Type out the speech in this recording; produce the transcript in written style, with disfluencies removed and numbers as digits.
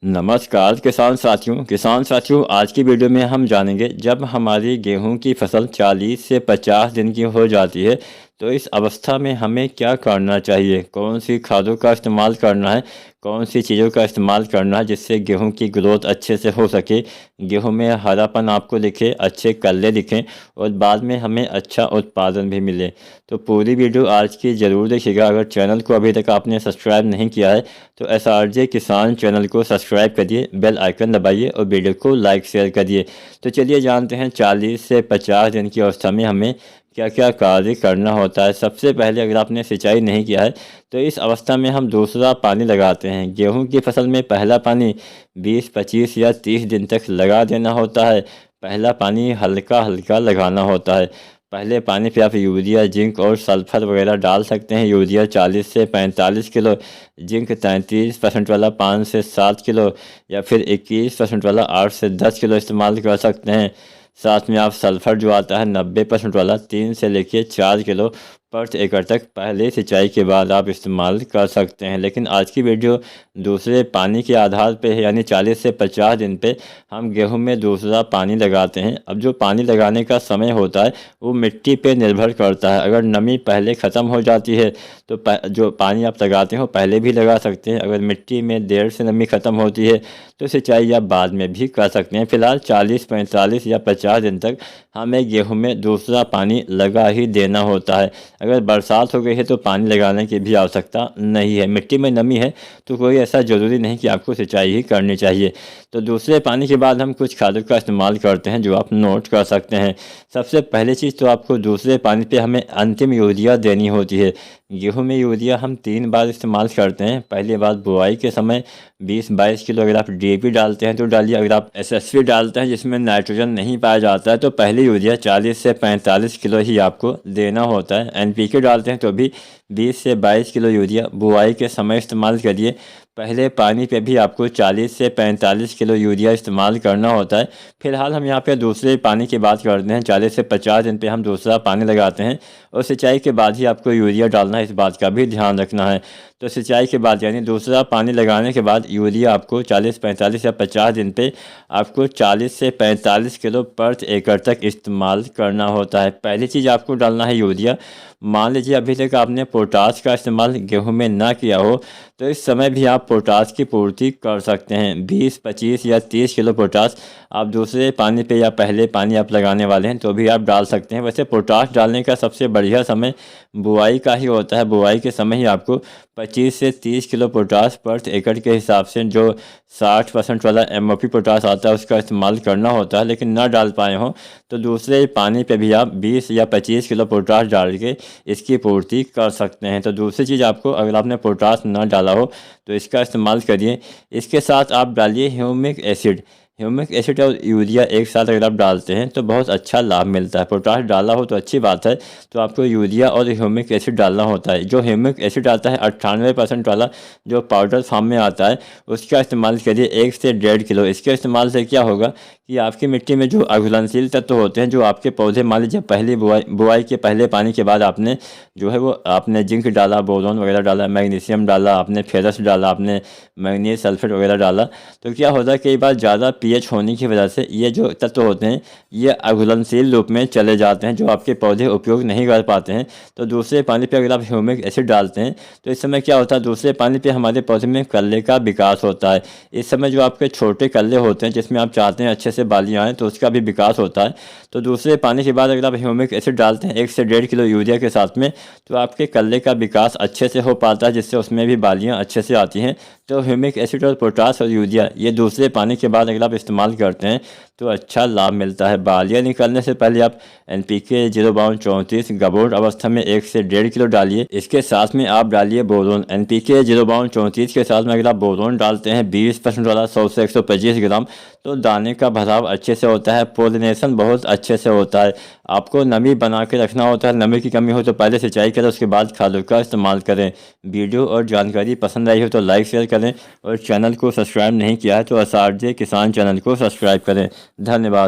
नमस्कार किसान साथियों आज की वीडियो में हम जानेंगे जब हमारी गेहूं की फसल 40 से 50 दिन की हो जाती है तो इस अवस्था में हमें क्या करना चाहिए, कौन सी खादों का इस्तेमाल करना है, कौन सी चीज़ों का इस्तेमाल करना है जिससे गेहूं की ग्रोथ अच्छे से हो सके, गेहूं में हरापन आपको दिखे, अच्छे कल्ले दिखें और बाद में हमें अच्छा उत्पादन भी मिले। तो पूरी वीडियो आज की ज़रूर देखिएगा। अगर चैनल को अभी तक आपने सब्सक्राइब नहीं किया है तो SRJ किसान चैनल को सब्सक्राइब करिए, बेल आइकन दबाइए और वीडियो को लाइक शेयर करिए। तो चलिए जानते हैं 40 से 50 दिन की अवस्था में हमें क्या क्या कार्य करना होता है। सबसे पहले अगर आपने सिंचाई नहीं किया है तो इस अवस्था में हम दूसरा पानी लगाते हैं। गेहूं की फसल में पहला पानी 20, 25 या 30 दिन तक लगा देना होता है। पहला पानी हल्का हल्का लगाना होता है। पहले पानी पे आप यूरिया, जिंक और सल्फर वगैरह डाल सकते हैं। यूरिया 40 से 45 किलो, जिंक 33% वाला 5 से 7 किलो या फिर 21% वाला 8 से 10 किलो इस्तेमाल कर सकते हैं। साथ में आप सल्फर जो आता है 90% वाला 3 से लेके 4 किलो प्रति एकड़ तक पहले सिंचाई के बाद आप इस्तेमाल कर सकते हैं। लेकिन आज की वीडियो दूसरे पानी के आधार पे है, यानी 40 से 50 दिन पे हम गेहूं में दूसरा पानी लगाते हैं। अब जो पानी लगाने का समय होता है वो मिट्टी पे निर्भर करता है। अगर नमी पहले ख़त्म हो जाती है तो जो पानी आप लगाते हो पहले भी लगा सकते हैं। अगर मिट्टी में देर से नमी ख़त्म होती है तो सिंचाई आप बाद में भी कर सकते हैं। फिलहाल 40, 45 या 50 दिन तक हमें गेहूं में दूसरा पानी लगा ही देना होता है। अगर बरसात हो गई है तो पानी लगाने की भी आवश्यकता नहीं है। मिट्टी में नमी है तो कोई ऐसा ज़रूरी नहीं कि आपको सिंचाई ही करनी चाहिए। तो दूसरे पानी के बाद हम कुछ खादों का इस्तेमाल करते हैं जो आप नोट कर सकते हैं। सबसे पहली चीज़ तो आपको दूसरे पानी पे हमें अंतिम यूरिया देनी होती है। गेहूं में यूरिया हम 3 बार इस्तेमाल करते हैं। पहली बार बुआई के समय 20-22 किलो अगर आप DAP डालते हैं तो डालिए। अगर आप SSP डालते हैं जिसमें नाइट्रोजन नहीं पाया जाता है तो पहले यूरिया 40 से 45 किलो ही आपको देना होता है। NPK डालते हैं तो भी 20 से 22 किलो यूरिया बुआई के समय इस्तेमाल करिए। पहले पानी पे भी आपको 40 से 45 किलो यूरिया इस्तेमाल करना होता है। फिलहाल हम यहाँ पे दूसरे पानी की बात करते हैं। 40 से 50 दिन पे हम दूसरा पानी लगाते हैं और सिंचाई के बाद ही आपको यूरिया डालना है, इस बात का भी ध्यान रखना है। तो सिंचाई के बाद यानी दूसरा पानी लगाने के बाद यूरिया आपको 40, 45 या 50 दिन पे आपको 40 से 45 किलो प्रति एकड़ तक इस्तेमाल करना होता है। पहली चीज़ आपको डालना है यूरिया। मान लीजिए अभी तक आपने पोटास का इस्तेमाल गेहूं में ना किया हो तो इस समय भी आप पोटास की पूर्ति कर सकते हैं। 20, 25 या 30 किलो पोटास आप दूसरे पानी पे या पहले पानी आप लगाने वाले हैं तो भी आप डाल सकते हैं। वैसे पोटास डालने का सबसे बढ़िया समय बुआई का ही होता है। बुआई के समय ही आपको 25 से 30 किलो पोटास प्रति एकड़ के हिसाब से जो 60% वाला MOP पोटास आता है उसका इस्तेमाल करना होता है। लेकिन ना डाल पाए हो तो दूसरे पानी पे भी आप 20 या 25 किलो पोटास डाल के इसकी पूर्ति कर सकते हैं। तो दूसरी चीज़ आपको, अगर आपने पोटास ना डाला हो तो इसका इस्तेमाल करिए। इसके साथ आप डालिए ह्यूमिक एसिड। ह्यूमिक एसिड और यूरिया एक साथ अगर आप डालते हैं तो बहुत अच्छा लाभ मिलता है। पोटाश डाला हो तो अच्छी बात है, तो आपको यूरिया और ह्यूमिक एसिड डालना होता है। जो ह्यूमिक एसिड आता है 98% वाला जो पाउडर फॉर्म में आता है उसका इस्तेमाल करिए 1 से 1.5 किलो। इसके इस्तेमाल से क्या होगा कि आपकी मिट्टी में जो अघुलनशील तत्व होते हैं, जो आपके पौधे, मान लीजिए पहली बुआई के पहले पानी के बाद आपने जो है वो आपने जिंक डाला, बोरोन वगैरह डाला, मैग्नीशियम डाला, आपने फेरस डाला, आपने मैग्नीज सल्फेट वगैरह डाला, तो क्या होता है कई बार ज़्यादा pH होने की वजह से ये जो तत्व होते हैं ये अघुलनशील रूप में चले जाते हैं, जो आपके पौधे उपयोग नहीं कर पाते हैं। तो दूसरे पानी पे अगर आप ह्यूमिक एसिड डालते हैं तो इस समय क्या होता है, दूसरे पानी पे हमारे पौधे में कल्ले का विकास होता है। इस समय जो आपके छोटे कल्ले होते हैं जिसमें आप चाहते हैं अच्छे से बालियाँ आएँ तो उसका भी विकास होता है। तो दूसरे पानी के बाद अगर आप ह्यूमिक एसिड डालते हैं 1 से 1.5 किलो यूरिया के साथ में, तो आपके कल्ले का विकास अच्छे से हो पाता है, जिससे उसमें भी बालियाँ अच्छे से आती हैं। तो ह्यूमिक एसिड और पोटास और यूरिया ये दूसरे पानी के बाद अगर आप इस्तेमाल करते हैं तो अच्छा लाभ मिलता है। बालियाँ निकलने से पहले आप NPK 0:34 गबोट अवस्था में 1 से 1.5 किलो डालिए। इसके साथ में आप डालिए बोरोन। NPK 0:34 के साथ में अगर आप बोरोन डालते हैं 20% वाला 100 से 125 ग्राम, तो दाने का भराव अच्छे से होता है, पोलिनेशन बहुत अच्छे से होता है। आपको नमी बना के रखना होता है। नमी की कमी हो तो पहले सिंचाई करें, उसके बाद खादों का इस्तेमाल करें। वीडियो और जानकारी पसंद आई हो तो लाइक शेयर करें और चैनल को सब्सक्राइब नहीं किया है तो SRJ किसान चैनल को सब्सक्राइब करें। धन्यवाद।